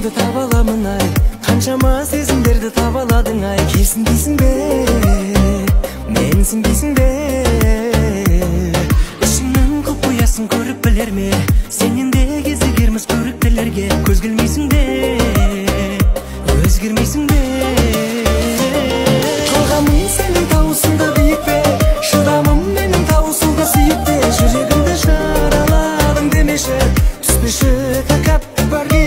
сенде таба аламын ай, канчама сезимдерди таба аладың ай. Келсин дейсиң бе, менсиң дейсиң бе, ишиңнен көп куясын көрүп билерме, сенин де кезигермиз көрүктөлөргө. Көз келмейсиң бе, өзгермейсиң бе, калгамын сенин табысыңда бийикпе, шыдамым менин табысыңда сүйүкпе, жүрөгүмдө жараладың демеши, түспеши такап бар